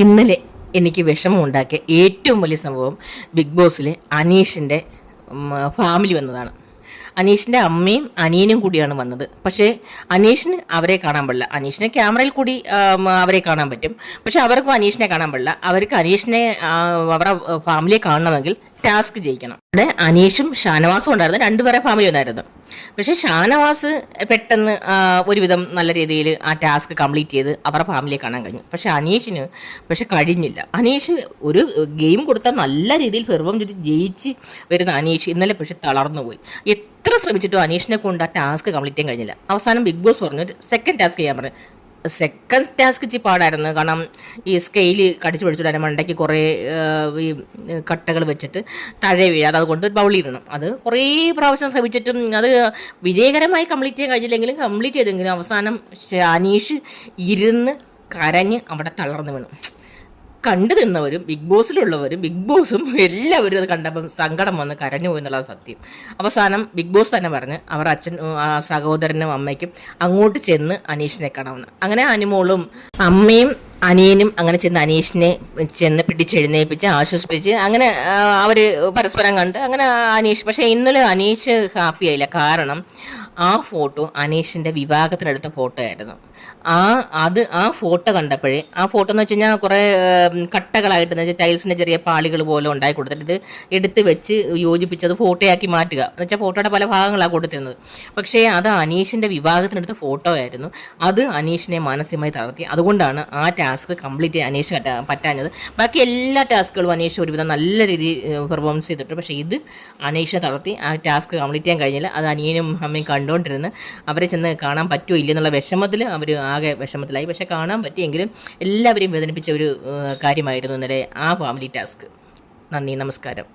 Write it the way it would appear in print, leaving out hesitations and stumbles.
ഇന്നലെ എനിക്ക് വിഷമമുണ്ടാക്കിയ ഏറ്റവും വലിയ സംഭവം ബിഗ് ബോസിലെ അനീഷിൻ്റെ ഫാമിലി വന്നതാണ്. അനീഷിൻ്റെ അമ്മയും അനിയനും കൂടിയാണ് വന്നത്. പക്ഷേ അനീഷിന് അവരെ കാണാൻ പാടില്ല. അനീഷിനെ ക്യാമറയിൽ കൂടി അവരെ കാണാൻ പറ്റും. പക്ഷെ അവർക്കും അനീഷിനെ കാണാൻ പാടില്ല. അവർക്ക് അനീഷിനെ അവരുടെ ഫാമിലിയെ കാണണമെങ്കിൽ ടാസ്ക് ജയിക്കണം. അവിടെ അനീഷും ഷാനവാസും ഉണ്ടായിരുന്നു, രണ്ടുപേരെ ഫാമിലി ഉണ്ടായിരുന്നു. പക്ഷെ ഷാനവാസ് പെട്ടെന്ന് ഒരുവിധം നല്ല രീതിയിൽ ആ ടാസ്ക് കംപ്ലീറ്റ് ചെയ്ത് അവരുടെ ഫാമിലിയെ കാണാൻ കഴിഞ്ഞു. പക്ഷെ അനീഷിന് കഴിഞ്ഞില്ല. അനീഷ് ഒരു ഗെയിം കൊടുത്താൽ നല്ല രീതിയിൽ ഫെർവം ചെയ്ത് ജയിച്ച് വരുന്ന അനീഷ് ഇന്നലെ പക്ഷെ തളർന്നു പോയി. എത്ര ശ്രമിച്ചിട്ടും അനീഷിനെ കൊണ്ട് ആ ടാസ്ക് കംപ്ലീറ്റ് ചെയ്യാൻ കഴിഞ്ഞില്ല. അവസാനം ബിഗ് ബോസ് പറഞ്ഞു സെക്കൻഡ് ടാസ്ക് ചെയ്യാൻ പറഞ്ഞു. സെക്കൻഡ് ടാസ്ക് ഇച്ചിരി പാടായിരുന്നു. കാരണം ഈ സ്കെയിൽ കടിച്ചു പിടിച്ചിട്ട് മണ്ടയ്ക്ക് കുറേ ഈ കട്ടകൾ വെച്ചിട്ട് താഴെ വീഴാതെ അതുകൊണ്ട് ബൗളിടണം. അത് കുറേ പ്രാവശ്യം ശ്രമിച്ചിട്ടും അത് വിജയകരമായി കംപ്ലീറ്റ് ചെയ്യാൻ കഴിഞ്ഞില്ലെങ്കിലും കംപ്ലീറ്റ് ചെയ്തെങ്കിലും അവസാനം അനീഷ് ഇരുന്ന് കരഞ്ഞ് അവിടെ തളർന്നു വീണു. കണ്ടു നിന്നവരും ബിഗ് ബോസിലുള്ളവരും ബിഗ് ബോസും എല്ലാവരും അത് കണ്ടപ്പം സങ്കടം വന്ന് കരഞ്ഞു പോയി എന്നുള്ളത് സത്യം. അവസാനം ബിഗ് ബോസ് തന്നെ പറഞ്ഞ് അവർ അച്ഛൻ സഹോദരനും അമ്മയ്ക്കും അങ്ങോട്ട് ചെന്ന് അനീഷിനെ കാണാമെന്ന്. അങ്ങനെ അനുമോളും അമ്മയും അനിയനും അങ്ങനെ ചെന്ന് അനീഷിനെ ചെന്ന് പിടിച്ചെഴുന്നേൽപ്പിച്ച് ആശ്വസിപ്പിച്ച് അങ്ങനെ അവർ പരസ്പരം കണ്ട് അങ്ങനെ അനീഷ്. പക്ഷേ ഇന്നലെ അനീഷ് ഹാപ്പി ആയില്ല. കാരണം ആ ഫോട്ടോ അനീഷിൻ്റെ വിവാഹത്തിനെടുത്ത ഫോട്ടോ ആയിരുന്നു. ആ ഫോട്ടോ കണ്ടപ്പോഴേ, ആ ഫോട്ടോ എന്ന് വെച്ച് കഴിഞ്ഞാൽ കുറേ കട്ടകളായിട്ട് എന്ന് വെച്ചാൽ ടൈൽസിൻ്റെ ചെറിയ പാളികൾ പോലെ ഉണ്ടാക്കി കൊടുത്തിട്ട് ഇത് എടുത്ത് വെച്ച് യോജിപ്പിച്ചത് ഫോട്ടോയാക്കി മാറ്റുക എന്ന് വെച്ചാൽ ഫോട്ടോയുടെ പല ഭാഗങ്ങളാണ് കൊടുത്തിരുന്നത്. പക്ഷേ അത് അനീഷിൻ്റെ വിവാഹത്തിനെടുത്ത ഫോട്ടോ ആയിരുന്നു. അത് അനീഷിനെ മാനസികമായി തളർത്തി. അതുകൊണ്ടാണ് ആ ടാസ്ക് കംപ്ലീറ്റ് ചെയ്യാൻ അനീഷ് പറ്റാഞ്ഞത്. ബാക്കി എല്ലാ ടാസ്കുകളും അനീഷ് ഒരുവിധം നല്ല രീതിയിൽ പെർഫോമൻസ് ചെയ്തിട്ട്, പക്ഷേ ഇത് അനീഷിനെ തളർത്തി. ആ ടാസ്ക് കംപ്ലീറ്റ് ചെയ്യാൻ കഴിഞ്ഞില്ല. അത് അനിയനും അമ്മയും കണ്ടുകൊണ്ടിരുന്ന് അവരെ ചെന്ന് കാണാൻ പറ്റുമോ ഇല്ലെന്നുള്ള വിഷമത്തിൽ അവർ ആകെ വിഷമത്തിലായി. പക്ഷെ കാണാൻ പറ്റിയെങ്കിലും എല്ലാവരെയും വേദനിപ്പിച്ച ഒരു കാര്യമായിരുന്നു ഇന്നലെ ആ ഫാമിലി ടാസ്ക്. നന്ദി, നമസ്കാരം.